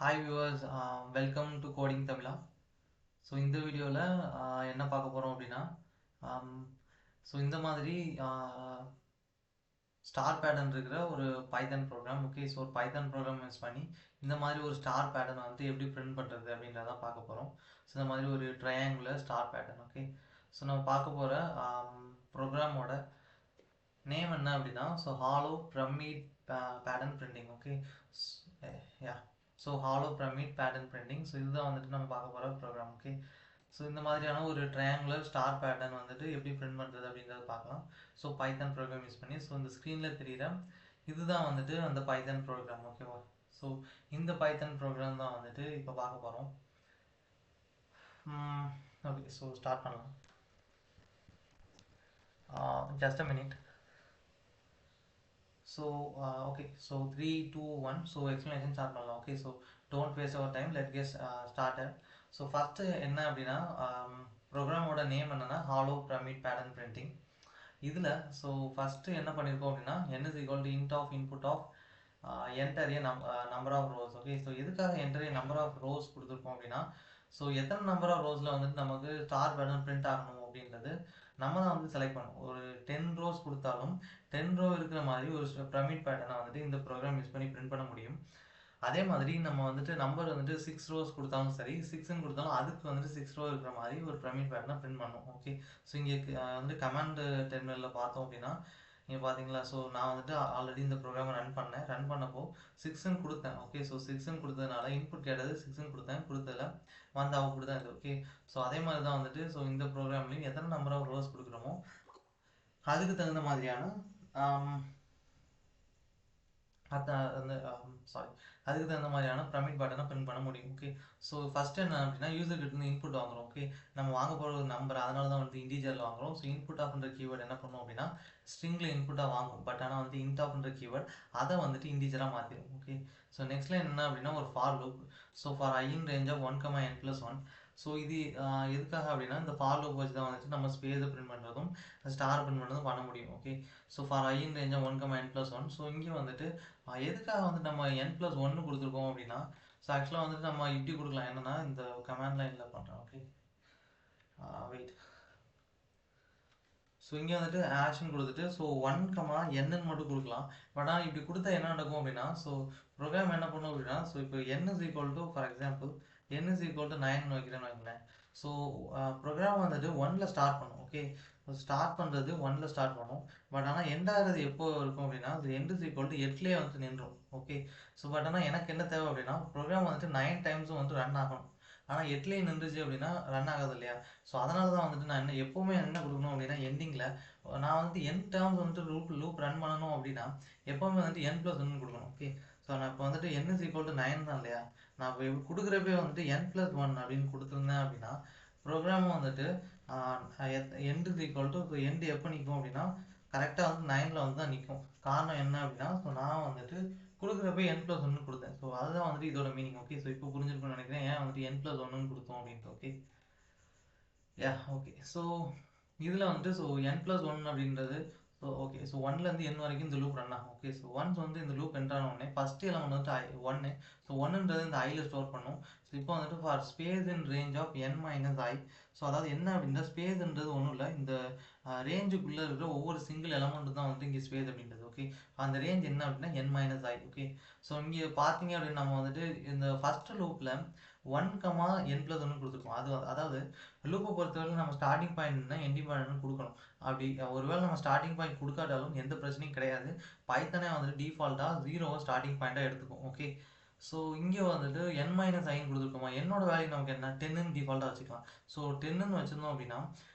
Hi viewers, welcome to Coding Tamila. So இந்த வீடியோவில் என்ன பார்க்க போகிறோம் அப்படின்னா ஸோ இந்த மாதிரி ஸ்டார் பேட்டர்ன் இருக்கிற ஒரு பைத்தன் ப்ரோக்ராம். ஓகே, ஸோ ஒரு பைத்தன் ப்ரோக்ராம் யூஸ் பண்ணி இந்த மாதிரி ஒரு ஸ்டார் பேட்டர்ன் வந்து எப்படி பிரிண்ட் பண்ணுறது அப்படின்றத பார்க்க போகிறோம். ஸோ இந்த மாதிரி ஒரு triangular star pattern. Okay, so நம்ம பார்க்க போகிற ப்ரோக்ராமோட நேம் என்ன அப்படின்னா hollow pyramid pattern printing. Okay, ya hollow pyramid pattern printing. So இதுதான் வந்துட்டு நம்ம பார்க்க போகிற ப்ரோக்ராம். ஓகே, ஸோ இந்த மாதிரியான ஒரு ட்ரையாங்குலர் ஸ்டார் பேட்டர்ன் வந்துட்டு எப்படி பிரிண்ட் பண்ணுறது அப்படின்றத பார்க்கலாம். ஸோ பைத்தன் ப்ரோக்ராம் யூஸ் பண்ணி இந்த ஸ்க்ரீனில் தெரிகிற இதுதான் வந்துட்டு அந்த பைத்தன் ப்ரோக்ராம். ஓகேவா, ஸோ இந்த பைத்தன் ப்ரோக்ராம் தான் வந்துட்டு இப்போ பார்க்க போகிறோம். ஓகே, ஸோ ஸ்டார்ட் பண்ணலாம். Just a minute. Okay, so 3 2 1, so explanation start பண்ணலாம். Okay, so don't waste our time, let's get started. So first என்ன அப்படின்னா ப்ரோக்ராமோட நேம் என்னன்னா ஹாலோ பிரமிட் பேட்டர்ன் பிரிண்டிங். இதில் ஸோ ஃபஸ்ட்டு என்ன பண்ணியிருக்கோம் அப்படின்னா n is equal to int of input of enter a number of rows. Okay, so எதுக்காக enter a number of rows கொடுத்துருக்கோம் அப்படின்னா ஸோ எத்தனை நம்பர் ஆஃப் ரோஸில் வந்துட்டு நமக்கு ஸ்டார் பேட்டர்ன் பிரிண்ட் ஆகணும் அப்படின்றது நம்ம தான் வந்து செலக்ட் பண்ணணும். ஒரு 10 ரோஸ் கொடுத்தாலும் 10 ரோ இருக்கிற மாதிரி ஒரு பிரமிட் பேட்டர்னை வந்துட்டு இந்த ப்ரோக்ராம் யூஸ் பண்ணி பிரிண்ட் பண்ண முடியும். அதே மாதிரி நம்ம வந்துட்டு நம்பர் வந்துட்டு 6 ரோஸ் கொடுத்தாலும் சரி, 6ன்னு கொடுத்தாலும் அதுக்கு வந்துட்டு 6 ரோ இருக்கிற மாதிரி ஒரு பிரமிட் பேட்டர்னை பிரிண்ட் பண்ணணும். ஓகே, ஸோ இங்கே வந்து கமாண்ட் டெர்மினலில் பார்த்தோம் அப்படின்னா நீங்கள் பார்த்தீங்களா, ஸோ நான் வந்துட்டு ஆல்ரெடி இந்த ப்ரோக்ராமை ரன் பண்ணப்போ 6ன்னு கொடுத்தேன். ஓகே, ஸோ 6ன்னு கொடுத்ததுனால இன்புட் கேட்டது 6ன்னு கொடுத்ததில் வந்து அவுட்புட் தான் இது. ஓகே, ஸோ அதே மாதிரி தான் வந்துட்டு இந்த ப்ரோக்ராம்லையும் எத்தனை நம்பர் ஆஃப் ரோஸ் கொடுக்குறோமோ அதுக்கு தகுந்த மாதிரியான அதுக்கு தகுந்த மாதிரியான பிரமிட் பேட்டர்னை பிரிண்ட் பண்ண முடியும். ஓகே, ஸோ ஃபர்ஸ்ட் என்ன அப்படின்னா யூசர் கிட்ட இருந்து இன்புட் வாங்குறோம். ஓகே, நம்ம வாங்க போகிற ஒரு நம்பர், அதனால தான் வந்து இன்டீஜரில் வாங்குறோம். ஸோ இன்புட் ஆஃப்ன்ற கீவேர்டு என்ன பண்ணும் அப்படின்னா ஸ்ட்ரிங்கில் இன்புட்டாக வாங்கும். பட் ஆனால் வந்து இன்ட் ஆஃப்ன்ற கீவேர்டு அதை வந்துட்டு இன்டீஜராக மாற்றிடும். ஓகே, ஸோ நெக்ஸ்ட் லைன் என்ன அப்படின்னா ஒரு for loop. So for I in range of 1, n+1. So இது எதுக்காக அப்படின்னா இந்த ஃபார் லூப் வச்சு தான் வந்துட்டு நம்ம ஸ்பேஸை பிரிண்ட் பண்ணுறதும் ஸ்டார் பிரிண்ட் பண்ணுறதும் பண்ண முடியும். Okay, so for I in range of 1, n+1. So இங்கே வந்துட்டு எதுக்காக வந்து நம்ம n+1 கொடுத்துருக்கோம் அப்படின்னா ஸோ ஆக்சுவலாக வந்துட்டு நம்ம இப்படி கொடுக்கலாம். என்னன்னா இந்த கமாண்ட் லைனில் பண்ணுறோம். Okay, wait. ஸோ இங்கே வந்துட்டு ஆஷன் கொடுத்துட்டு 1, n மட்டும் கொடுக்கலாம். பட் ஆனால் இப்படி கொடுத்தா என்ன நடக்கும் அப்படின்னா ப்ரோக்ராம் என்ன பண்ணும் அப்படின்னா இப்போ n is equal to, for example n is equal to 9 வைக்கிறேன்னு வைங்களேன். ஸோ ப்ரோக்ராம் வந்துட்டு 1ல் ஸ்டார்ட் பண்ணும். ஓகே, ஸ்டார்ட் பண்ணுறது 1ல் ஸ்டார்ட் பண்ணும். பட் ஆனால் எண்ட் ஆகிறது எப்போ இருக்கும் அப்படின்னா end is equal to 8லேயே வந்து நின்றும். ஓகே, ஸோ பட் ஆனால் எனக்கு என்ன தேவை அப்படின்னா ப்ரோக்ராம் வந்துட்டு 9 டைம்ஸும் வந்து ரன் ஆகணும். ஆனால் 8லேயே நின்றுச்சு அப்படின்னா ரன் ஆகாது இல்லையா. ஸோ அதனால தான் வந்துட்டு நான் எப்போவுமே என்ன கொடுக்கணும் அப்படின்னா எண்டிங்கில் நான் வந்துட்டு n டேர்ம்ஸ் வந்துட்டு லூப் ரன் பண்ணணும் அப்படின்னா எப்போவுமே வந்துட்டு n+1 கொடுக்கணும். ஓகே, ஸோ நான் இப்போ வந்துட்டு n is equal to 9 தான் இல்லையா, நான் இப்போ கொடுக்குறப்பே வந்துட்டு n+1 அப்படின்னு கொடுத்துருந்தேன் அப்படின்னா ப்ரோக்ராமும் வந்துட்டு end is equal to end எப்போ நிற்கும் அப்படின்னா கரெக்டாக வந்து 9ல் வந்து தான் நிற்கும். காரணம் என்ன அப்படின்னா நான் வந்துட்டு கொடுக்குறப்ப n+1 கொடுத்தேன். ஸோ அதுதான் வந்துட்டு இதோட மீனிங். ஓகே, ஸோ இப்போ புரிஞ்சிருக்கும்னு நினைக்கிறேன் ஏன் வந்துட்டு n+1 கொடுத்தோம் அப்படின்ட்டு. ஓகே, ஓகே, ஸோ இதில் வந்துட்டு n+1 அப்படின்றது ஓகே, ஸோ 1லேருந்து n வரைக்கும் இந்த லூப் ரன் ஆகும். ஓகே, ஸோ ஒன்ஸ் வந்து இந்த லூப் என்ட்ரான உடனே ஃபஸ்ட் எலமெண்ட் வந்துட்டு 1. ஸோ 1ன்றது இந்த ஐயில் ஸ்டோர் பண்ணும். ஸோ இப்போ வந்துட்டு for space in range of n-i. So அதாவது என்ன அப்படின்னா ஸ்பேஸ்ன்றது ஒன்றும் இல்லை, இந்த ரேஞ்சுக்குள்ளே இருக்கிற ஒவ்வொரு சிங்கிள் எலமெண்ட் தான் வந்து இங்கே ஸ்பேஸ் அப்படின்றது. ஓகே, அந்த ரேஞ்ச் என்ன அப்படின்னா n-i. ஓகே, ஸோ இங்கே பார்த்தீங்க அப்படின்னு நம்ம வந்துட்டு இந்த ஃபஸ்ட் லூப்பில் 1, n+1 கொடுத்துருக்கோம். அதாவது லூப்பை பொறுத்தவரை நம்ம ஸ்டார்டிங் பாயிண்ட் எண்டிங் பாயிண்ட் கொடுக்கணும். அப்படி ஒருவேளை நம்ம ஸ்டார்டிங் பாயிண்ட் கொடுக்காட்டாலும் எந்த பிரச்சனையும் கிடையாது. பைத்தனே வந்துட்டு டிஃபால்ட்டாக 0 ஸ்டார்டிங் பாயிண்ட்டாக எடுத்துக்கும். ஓகே, ஸோ இங்கே வந்துட்டு n-i கொடுத்துருக்கோமா, என்னோட வேல்யூ நமக்கு என்ன 10ன்னு டிஃபால்ட்டாக வச்சுக்கலாம். ஸோ 10ன்னு வச்சுருந்தோம் அப்படின்னா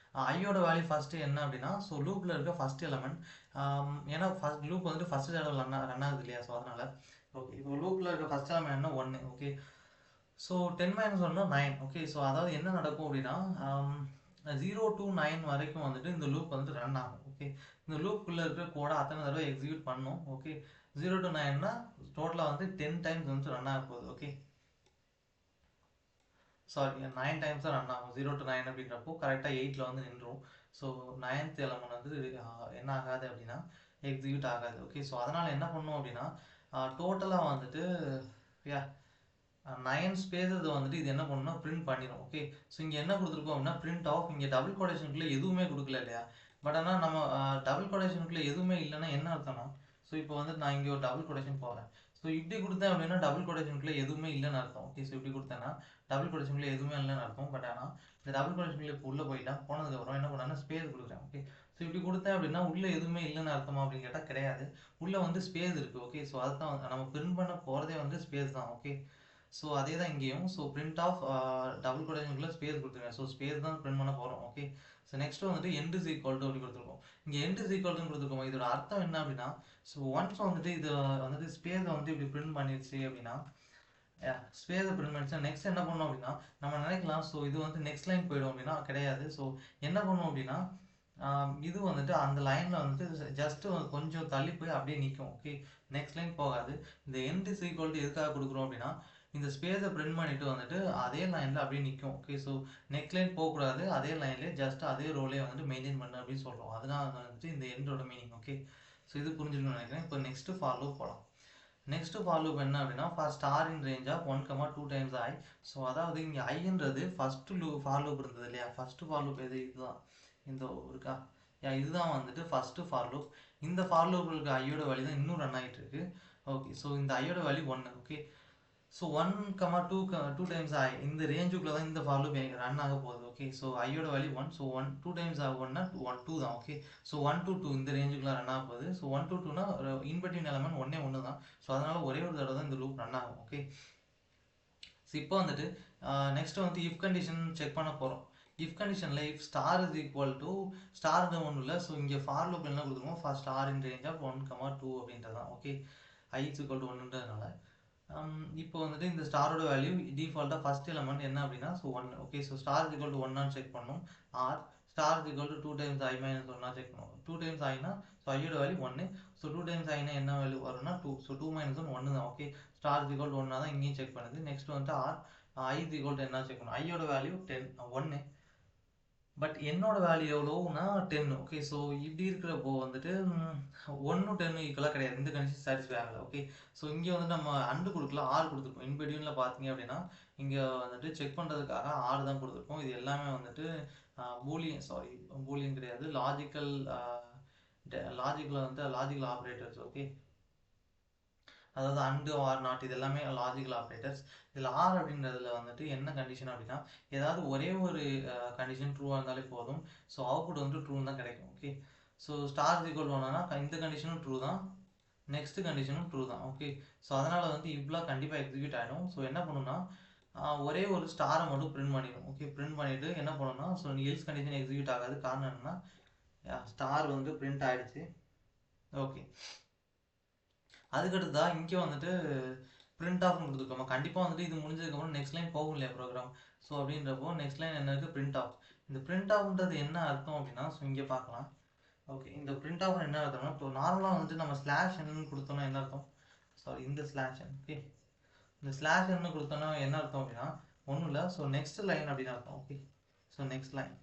ஐயோட வேல்யூ ஃபஸ்ட்டு என்ன அப்படின்னா லூப்பில் இருக்க ஃபஸ்ட் எலமெண்ட். ஏன்னா லூப் வந்துட்டு ஃபஸ்ட் தடவை ரன் ஆகுது இல்லையா, ஸோ அதனால் ஓகே இப்போ லூப்பில் இருக்க ஃபஸ்ட் எலமெண்ட் என்ன 1. Okay, so 10-1 9. ஓகே, ஸோ அதாவது என்ன நடக்கும் அப்படின்னா 0 to 9 வரைக்கும் வந்துட்டு இந்த லூப் வந்துட்டு ரன் ஆகும். ஓகே, இந்த லூப்புக்குள்ளே இருக்கிற கோடை அத்தனை தடவை எக்ஸிக்யூட் பண்ணும். ஓகே, 0 to 9னா டோட்டலாக வந்து 10 டைம்ஸ் வந்து ரன் ஆக போகுது. ஓகே, சாரி 9 டைம்ஸ் தான் ரன் ஆகும். 0 to 9 அப்படின்றப்போ கரெக்டாக 8ல் வந்து நின்றும். ஸோ 9th எலமெண்ட் வந்து என்ன ஆகாது அப்படின்னா எக்ஸிக்யூட் ஆகாது. ஓகே, ஸோ அதனால் என்ன பண்ணும் அப்படின்னா டோட்டலாக வந்துட்டு 9 ஸ்பேஸஸ் வந்துட்டு இது என்ன பண்ணணும்னா பிரிண்ட் பண்ணிடும். ஓகே, ஸோ இங்கே என்ன கொடுத்துருக்கோம் அப்படின்னா பிரிண்ட் ஆஃப். இங்கே டபுள் கோடேஷனுக்குள்ளே எதுவுமே கொடுக்கல இல்லையா? பட் ஆனால் நம்ம டபுள் கோடேஷனுக்குள்ளே எதுவுமே இல்லைன்னா என்ன அர்த்தம்னா, ஸோ இப்போ வந்து நான் இங்கே ஒரு டபுள் கோடேஷன் போகிறேன். ஸோ இப்படி கொடுத்தேன் அப்படின்னா டபுள் கோடேஷனுக்குள்ளே எதுவுமே இல்லைன்னு அர்த்தம். ஓகே, ஸோ இப்படி கொடுத்தேன்னா டபுள் கோடேஷனுக்குள்ளே எதுவுமே இல்லைன்னு அர்த்தம். பட் ஆனால் இந்த டபுள் கோடேஷனுக்குள்ளே இப்போ உள்ளே போயிட்டா போனதுக்கப்புறம் என்ன பண்ணாங்கன்னா ஸ்பேஸ் கொடுக்குறேன். ஓகே, ஸோ இப்படி கொடுத்தேன் அப்படின்னா உள்ளே எதுவுமே இல்லைன்னு அர்த்தமா அப்படின்னு கேட்டால் கிடையாது. உள்ளே வந்து ஸ்பேஸ் இருக்குது. ஓகே, ஸோ அதுதான் நம்ம பிரிண்ட் பண்ண போகிறதே வந்து ஸ்பேஸ் தான். ஓகே, ஸோ அதே தான் இங்கேயும். ஸோ பிரிண்ட் ஆஃப் டபுள் கோடேஷனுக்குள்ள ஸ்பேஸ் கொடுத்துருங்க. ஸோ ஸ்பேஸ் தான் பிரிண்ட் பண்ண போகிறோம். ஓகே, ஸோ நெக்ஸ்ட் வந்துட்டு எண்ட் இஸ் ஈக்குவல் டு அப்படி கொடுத்துருக்கோம். இங்கே எண்ட் இஸ் ஈக்குவல் டு கொடுத்துருக்கோம். இதோட அர்த்தம் என்ன அப்படின்னா, ஸோ ஒன்ஸ் வந்துட்டு இது வந்துட்டு ஸ்பேஸை வந்து இப்படி பிரிண்ட் பண்ணிடுச்சு அப்படின்னா, ஸ்பேஸை பிரிண்ட் பண்ணிடுச்சு நெக்ஸ்ட் என்ன பண்ணோம் அப்படின்னா நம்ம நினைக்கலாம் ஸோ இது வந்து நெக்ஸ்ட் லைன் போயிடும் அப்படின்னா கிடையாது. ஸோ என்ன பண்ணோம் அப்படின்னா இது வந்துட்டு அந்த லைனில் வந்துட்டு ஜஸ்ட் கொஞ்சம் தள்ளி போய் அப்படியே நிற்கும். ஓகே, நெக்ஸ்ட் லைன் போகாது. இந்த எண்ட் இஸ் ஈக்குவல் டு எதுக்காக கொடுக்குறோம் அப்படின்னா இந்த ஸ்பேஸை பிரிண்ட் பண்ணிட்டு வந்துட்டு அதே லைனில் அப்படியே நிற்கும். ஓகே, ஸோ நெக்ஸ்ட் லைன் போகக்கூடாது, அதே லைன்லேயே ஜஸ்ட் அதே ரோலே வந்துட்டு மெயின்டைன் பண்ணு அப்படின்னு சொல்கிறோம். அதனால வந்துட்டு இந்த எண்டோட மீனிங். ஓகே, ஸோ இது புரிஞ்சுக்கணும்னு நினைக்கிறேன். இப்போ நெக்ஸ்ட் ஃபார் லூப் போகலாம். நெக்ஸ்ட் ஃபார் லூப் என்ன அப்படின்னா for star in range of 1, 2 times i. So அதாவது இங்கே ஐன்றது ஃபர்ஸ்ட் ஃபார் லூப் இருந்தது இல்லையா? ஃபர்ஸ்ட் ஃபார் லூப் எது? இதுதான். இந்த இருக்கா இதுதான் வந்துட்டு ஃபர்ஸ்ட் ஃபார் லூப். இந்த ஃபார் லூப்புக்கு ஐயோட வேல்யூ தான் இன்னும் ரன் ஆகிட்டு இருக்கு. ஓகே, ஸோ இந்த ஐயோட value 1. Okay, so 1, 2 times I இந்த ரேஞ்சுக்குள்ள தான் இந்த ஃபார் லூப் ரன் ஆக போகுது. ஓகே, ஸோ ஐயோட வேல்யூ 1. ஸோ 2 டைம்ஸ் 1னா 2 தான். ஓகே, ஸோ 1 to 2 இந்த ரேஞ்சுக்குள்ள ரன் ஆக போகுது. ஸோ 1 to 2னா இன்பிட்வீன் எலமெண்ட் ஒன்று தான். ஸோ அதனால ஒரே ஒரு தடவை தான் இந்த லூப் ரன் ஆகும். ஓகே, ஸோ இப்போ வந்துட்டு நெக்ஸ்ட் வந்து இஃப் கண்டிஷன் செக் பண்ண போகிறோம். இஃப் கண்டிஷனில் if star is equal to ஸ்டார்ன்ற ஒன்றும் இல்லை. ஸோ இங்கே ஃபார் லூப் என்ன கொடுத்துருவோம்? For star in range of 1, 2 அப்படின்றதான். Okay, I is equal to 1ன்றதுனால இப்போ வந்துட்டு இந்த ஸ்டாரோட வேல்யூ டிஃபால்ட்டாக ஃபர்ஸ்ட் எலமெண்ட் என்ன அப்படின்னா so 1. Okay, so star is equal to 1 check பண்ணணும். Or star is equal to 2 times I minus 1 check பண்ணணும். 2 டைம்ஸ் ஐனா ஸோ ஐயோட வேல்யூ 1. ஸோ 2 டைம்ஸ் ஐனா என்ன வேல்யூ வரும்னா 2. ஸோ 2 minus 1 1 தான். Okay, star is equal to 1 தான் இங்கேயும் செக் பண்ணுது. நெக்ஸ்ட் வந்துட்டு or i is equal to என்ன செக் பண்ணணும். ஐயோட வேல்யூ 1. பட் என்னோட வேல்யூ எவ்வளோனா 10. ஓகே, ஸோ இப்படி இருக்கிறப்போ வந்துட்டு 1 10 ஈக்குவலாக கிடையாது. இந்த கண்டிஷன் சாட்டிஸ்ஃபை ஆகலை. ஓகே, ஸோ இங்கே வந்து நம்ம அண்டு கொடுக்கலாம், ஆர் கொடுத்துருக்கோம். இன்பிட்வீனில் பார்த்தீங்க அப்படின்னா இங்கே வந்துட்டு செக் பண்ணுறதுக்காக ஆர் தான் கொடுத்துருக்கோம். இது எல்லாமே வந்துட்டு பூலியன் கிடையாது, லாஜிக்கல் வந்து லாஜிக்கல் ஆப்ரேட்டர்ஸ். ஓகே, அதாவது அண்டு ஆர் நாட் இது எல்லாமே லாஜிக்கல் ஆப்ரேட்டர்ஸ். இதில் ஆர் அப்படின்றதுல வந்துட்டு என்ன கண்டிஷன் அப்படின்னா ஏதாவது ஒரே ஒரு கண்டிஷன் ட்ரூவாக இருந்தாலே போதும். ஸோ அவுட்புட் வந்து ட்ரூன்னு தான் கிடைக்கும். ஓகே, ஸோ ஸ்டார் ஈக்குவல் ஒன்னா இந்த கண்டிஷனும் ட்ரூ தான், நெக்ஸ்ட் கண்டிஷனும் ட்ரூ தான். ஓகே, ஸோ அதனால் வந்து இவ்வளோ கண்டிப்பாக எக்ஸிக்யூட் ஆகிடும். ஸோ என்ன பண்ணுன்னா ஒரே ஒரு ஸ்டாரை மட்டும் பிரிண்ட் பண்ணிடும். ஓகே, பிரிண்ட் பண்ணிவிட்டு என்ன பண்ணணும்னா ஸோ எல்ஸ் கண்டிஷன் எக்ஸிக்யூட் ஆகாது. காரணம் என்னன்னா ஸ்டார் வந்து பிரிண்ட் ஆகிடுச்சு. ஓகே, அதுக்கடுத்து தான் இங்கே வந்துட்டு பிரிண்ட் ஆஃப்னு கொடுத்துருக்கோம். கண்டிப்பாக வந்துட்டு இது முடிஞ்சதுக்கப்புறம் நெக்ஸ்ட் லைன் போகும் இல்லையா ப்ரோக்ராம். ஸோ அப்படின்றப்போ நெக்ஸ்ட் லைன் என்ன இருக்குது? Print of. இந்த பிரிண்ட் ஆஃப்ன்றது என்ன அர்த்தம் அப்படின்னா ஸோ இங்கே பார்க்கலாம். ஓகே, இந்த பிரிண்ட் ஆஃப் என்ன அர்த்தம்னா இப்போ நார்மலாக வந்துட்டு நம்ம ஸ்லாஷ் என்னன்னு கொடுத்தோம்னா என்ன அர்த்தம்? சாரி, இந்த ஸ்லாஷ் என். ஓகே, இந்த ஸ்லாஷ் என்ன கொடுத்தோம்னா என்ன அர்த்தம் அப்படின்னா ஒன்றும் இல்லை. ஸோ நெக்ஸ்ட் லைன் அப்படின்னு அர்த்தம். Okay, so next line.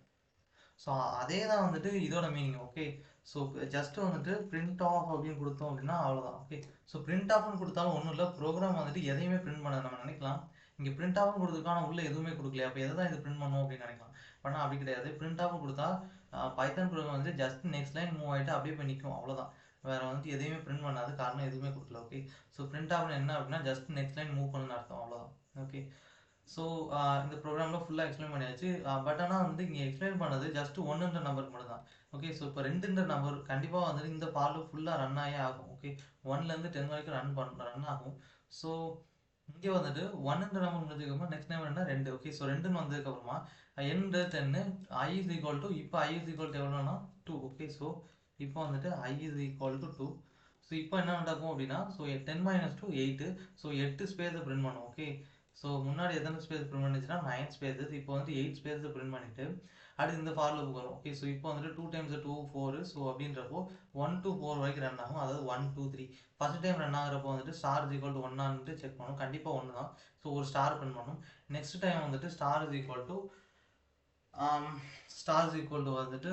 So அதே தான் வந்துட்டு இதோட மீனிங். ஓகே, ஸோ ஜஸ்ட் வந்துட்டு பிரிண்ட் ஆஃப் அப்படின்னு கொடுத்தோம் அப்படின்னா அவ்வளோதான். ஓகே, ஸோ பிரிண்ட் ஆஃப்னு கொடுத்தாலும் ஒன்றும் இல்லை, ப்ரோக்ராம் வந்துட்டு எதையுமே பிரிண்ட் பண்ண நம்ம நினைக்கலாம். இங்கே பிரிண்ட் ஆஃப்னு கொடுத்துருக்கான உள்ள எதுவுமே கொடுக்கல, அப்போ எதை தான் இது பிரிண்ட் பண்ணும் அப்படின்னு நினைக்கலாம். ஆனால் அப்படி கிடையாது. பிரிண்ட் ஆஃப்னு கொடுத்தா பைத்தன் ப்ரோக்ராம் வந்து ஜஸ்ட் நெக்ஸ்ட் லைன் மூவ் ஆகிட்டு அப்படியே போய் நிற்கும், அவ்வளோதான். வேறு வந்துட்டு எதையுமே பிரிண்ட் பண்ணாது, காரணம் எதுவுமே கொடுக்கல. ஓகே, ஸோ பிரிண்ட் ஆஃப்னு என்ன அப்படின்னா ஜஸ்ட் நெக்ஸ்ட் லைன் மூவ் பண்ணுன்னு அர்த்தம், அவ்வளோதான். ஓகே, ஸோ இந்த ப்ரோக்ராமில் ஃபுல்லாக எக்ஸ்பிளைன் பண்ணியாச்சு. பட் ஆனால் வந்து இங்கே எக்ஸ்பிளைன் பண்ணது ஜஸ்ட் 1ன்ற நம்பருக்கு மட்டும் தான். ஓகே, ஸோ இப்போ 2ன்ற நம்பர் கண்டிப்பாக வந்துட்டு இந்த ஃபார் லூப் ஃபுல்லாக ரன் ஆகி ஆகும். ஓகே, 1லேருந்து 10 வரைக்கும் ரன் ஆகும். ஸோ இங்கே வந்துட்டு 1ன்ற நம்பர் முடிஞ்சதுக்கப்புறமா நெக்ஸ்ட் நம்பர் என்ன 2. ஓகே, ஸோ 2ன்னு வந்ததுக்கப்புறமா end 10 I is equal to இப்போ ஐ இஸ் ஈக்குவல் டு எவ்வளோனா 2. ஓகே, ஸோ இப்போ வந்துட்டு ஐ இஸ் ஈக்குவல் டு 2. ஸோ இப்போ என்ன நடக்கும் அப்படின்னா ஸோ 10 - 2 8. ஸோ 8 ஸ்பேஸை பிரிண்ட் பண்ணும். ஓகே, ஸோ முன்னாடி எத்தனை ஸ்பேஸ் பிரிண்ட் பண்ணிச்சுன்னா 9 ஸ்பேஸஸ். இப்போ வந்து 8 ஸ்பேஸை பிரிண்ட் பண்ணிட்டு அடுத்து இந்த ஃபார் லூப் வரும். ஓகே, ஸோ இப்போ வந்துட்டு 2 டைம்ஸ் 2 4. ஸோ அப்படின்றப்போ 1 to 4 வரைக்கும் ரன் ஆகும். அதாவது 1 2 3 ஃபர்ஸ்ட் டைம் ரன் ஆகிறப்போ வந்துட்டு star is equal to 1 check பண்ணணும். கண்டிப்பாக 1 தான். ஸோ ஒரு ஸ்டார் பிரிண்ட் பண்ணணும். நெக்ஸ்ட் டைம் வந்துட்டு ஸ்டார் இஸ் ஈக்குவல் டு வந்துட்டு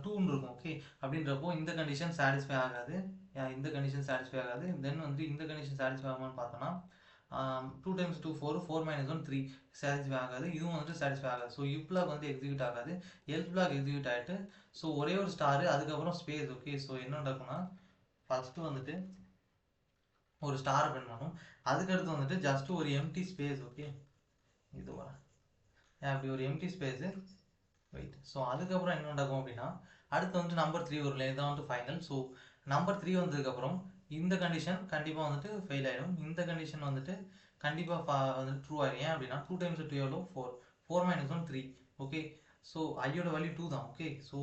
2ன்னு இருக்கும். ஓகே, அப்படின்றப்போ இந்த கண்டிஷன் சாட்டிஸ்ஃபை ஆகாது. இந்த கண்டிஷன் சாட்டிஸ்ஃபை ஆகாது. தென் வந்து இந்த கண்டிஷன் சாட்டிஸ்ஃபை ஆகுமான்னு பார்த்தோன்னா 2 times 2 4, 4 minus 1 3 சாட்டிஸ்ஃபை ஆகாது, இதுவும் வந்துட்டு சாட்டிஸ்ஃபை ஆகாது. ஸோ if block வந்து எக்ஸிக்யூட் ஆகாது, else block எக்ஸிக்யூட் ஆகிட்டு ஸோ ஒரே ஒரு ஸ்டாரு அதுக்கப்புறம் ஸ்பேஸ். ஓகே, ஸோ என்ன நடக்கும்னா ஃபஸ்ட்டு வந்துட்டு ஒரு ஸ்டாரை பிரிண்ட் பண்ணும், அதுக்கடுத்து வந்துட்டு ஜஸ்ட் ஒரு எம்டி ஸ்பேஸ். ஓகே, இது வர அப்படி ஒரு எம்டி ஸ்பேஸு வெயிட். ஸோ அதுக்கப்புறம் என்ன நடக்கும் அப்படின்னா அடுத்து வந்துட்டு நம்பர் 3 வரும், இதுதான் வந்து ஃபைனல். ஸோ நம்பர் 3 வந்ததுக்கப்புறம் இந்த கண்டிஷன் கண்டிப்பாக வந்துட்டு ஃபெயில் ஆகிடும், இந்த கண்டிஷன் வந்துட்டு கண்டிப்பாக வந்துட்டு ட்ரூ ஆகிடும். ஏன் அப்படின்னா 2 times 2 எவ்வளோ 4, 4 minus 1 3. ஓகே, ஸோ ஐயோட வேல்யூ 2 தான். ஓகே, ஸோ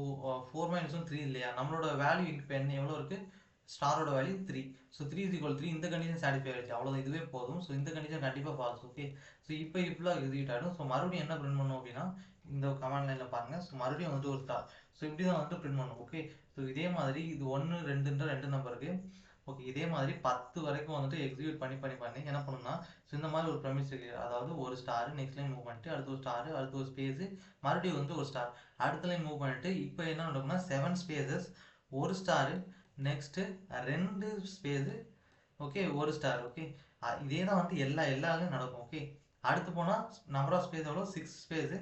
4 minus 1 3 இல்லையா, நம்மளோட வேல்யூ இப்போ என்ன எவ்வளோ இருக்குது, ஸ்டாரோட வேல்யூ 3. ஸோ 3 is equal 3, இந்த கண்டிஷன் சாட்டிஸ்ஃபை ஆகிடுச்சு, அவ்வளோதான், இதுவே போதும். ஸோ இந்த கண்டிஷன் கண்டிப்பாக ஃபால்ஸ். ஓகே, ஸோ இப்போ இப்பெல்லாம் எக்ஸிக்யூட் ஆகிடும். ஸோ மறுபடியும் என்ன பிரிண்ட் பண்ணணும் அப்படின்னா இந்த கமாண்ட் லைனில் பாருங்கள். ஸோ மறுபடியும் வந்துட்டு ஒரு ஸ்டார். ஸோ இப்படி தான் வந்துட்டு பிரிண்ட் பண்ணணும். ஓகே, ஸோ இதே மாதிரி இது 1 2ன்ற 2 நம்பருக்கு. ஓகே, இதே மாதிரி 10 வரைக்கும் வந்துட்டு எக்ஸிக்யூட் பண்ணி என்ன பண்ணணும்னா ஸோ இந்த மாதிரி ஒரு ப்ரமிஸ் இருக்கு, அதாவது ஒரு ஸ்டார் நெக்ஸ்ட் லைன் மூவ் பண்ணிட்டு அடுத்து ஒரு ஸ்டார் அடுத்து ஒரு ஸ்பேஸு மறுபடியும் வந்து ஒரு ஸ்டார் அடுத்த லைன் மூவ் பண்ணிட்டு இப்போ என்ன நடக்கும்னா 7 ஸ்பேசஸ் ஒரு ஸ்டாரு நெக்ஸ்ட்டு 2 ஸ்பேஸு. ஓகே, ஒரு ஸ்டார். ஓகே, இதே தான் வந்து எல்லாருமே நடக்கும். ஓகே, அடுத்து போனால் நம்பர் ஆஃப் ஸ்பேஸ் எவ்வளோ 6 ஸ்பேஸு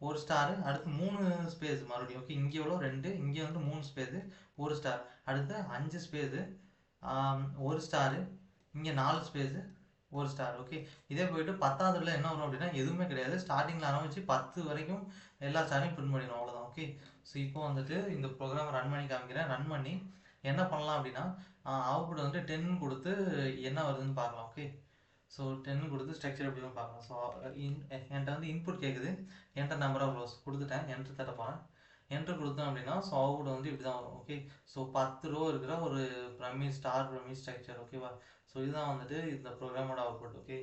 ஒரு ஸ்டாரு அடுத்து 3 ஸ்பேஸ் மறுபடியும். ஓகே, இங்கே எவ்வளோ 2, இங்கே வந்து 3 ஸ்பேஸு ஒரு ஸ்டார் அடுத்து 5 ஸ்பேஸு ஒரு ஸ்டாரு இங்கே 4 ஸ்பேஸு ஒரு ஸ்டார். ஓகே, இதே போயிட்டு 10வதுல என்ன வரும் அப்படின்னா எதுவுமே கிடையாது, ஸ்டார்டிங்கில் ஆரம்பிச்சு 10 வரைக்கும் எல்லா ஸ்டாரையும் பிரிண்ட் பண்ணிடும், அவ்வளோதான். ஓகே, ஸோ இப்போ வந்துட்டு இந்த ப்ரோக்ராம் ரன் பண்ணி காமிக்கிறேன். ரன் பண்ணி என்ன பண்ணலாம் அப்படின்னா அவுட்புட் வந்துட்டு 10 கொடுத்து என்ன வருதுன்னு பார்க்கலாம். ஓகே, ஸோ 10 கொடுத்து ஸ்ட்ரக்சர் எப்படி பார்க்கலாம். ஸோ என்கிட்ட வந்து இன்புட் கேட்குது, என்கிட்ட நம்பர் ஆஃப் ரோஸ் கொடுத்துட்டேன், என்ட்ரு தட்ட போகிறேன். என்ட்ரு கொடுத்தோம் அப்படின்னா ஸோ அவுட்புட் வந்து இப்படி தான் வரும். ஓகே, ஸோ 10 ரோ இருக்கிற ஒரு ஸ்டார் ப்ரமிஸ் ஸ்ட்ரக்சர். ஓகேவா, ஸோ இதுதான் வந்துட்டு இந்த ப்ரோக்ராமோட அவுட்புட். ஓகே,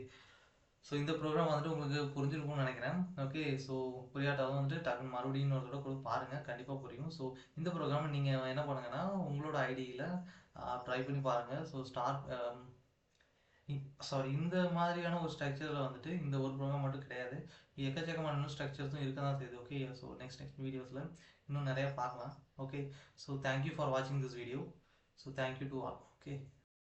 ஸோ இந்த ப்ரோக்ராம் வந்துட்டு உங்களுக்கு புரிஞ்சிருக்கும்னு நினைக்கிறேன். ஓகே, ஸோ புரியாட்டாலும் வந்துட்டு டக்குன்னு மறுபடியும் இன்னொரு தடவை கூட பாருங்கள், கண்டிப்பாக புரியும். ஸோ இந்த ப்ரோக்ராமை நீங்கள் என்ன பண்ணுங்கன்னா உங்களோட ஐடியில் ட்ரை பண்ணி பாருங்கள். ஸோ இந்த மாதிரியான ஒரு ஸ்ட்ரக்சரில் வந்துட்டு இந்த ஒரு ப்ரோக்ராம் மட்டும் கிடையாது, எக்கச்சக்கமான இன்னும் ஸ்ட்ரக்சர்ஸும் இருக்க தான் செய்யுது. ஓகே, ஸோ நெக்ஸ்ட் வீடியோஸில் இன்னும் நிறையா பார்க்கலாம். ஓகே, ஸோ தேங்க்யூ ஃபார் வாட்சிங் this video. So thank you to all. Okay.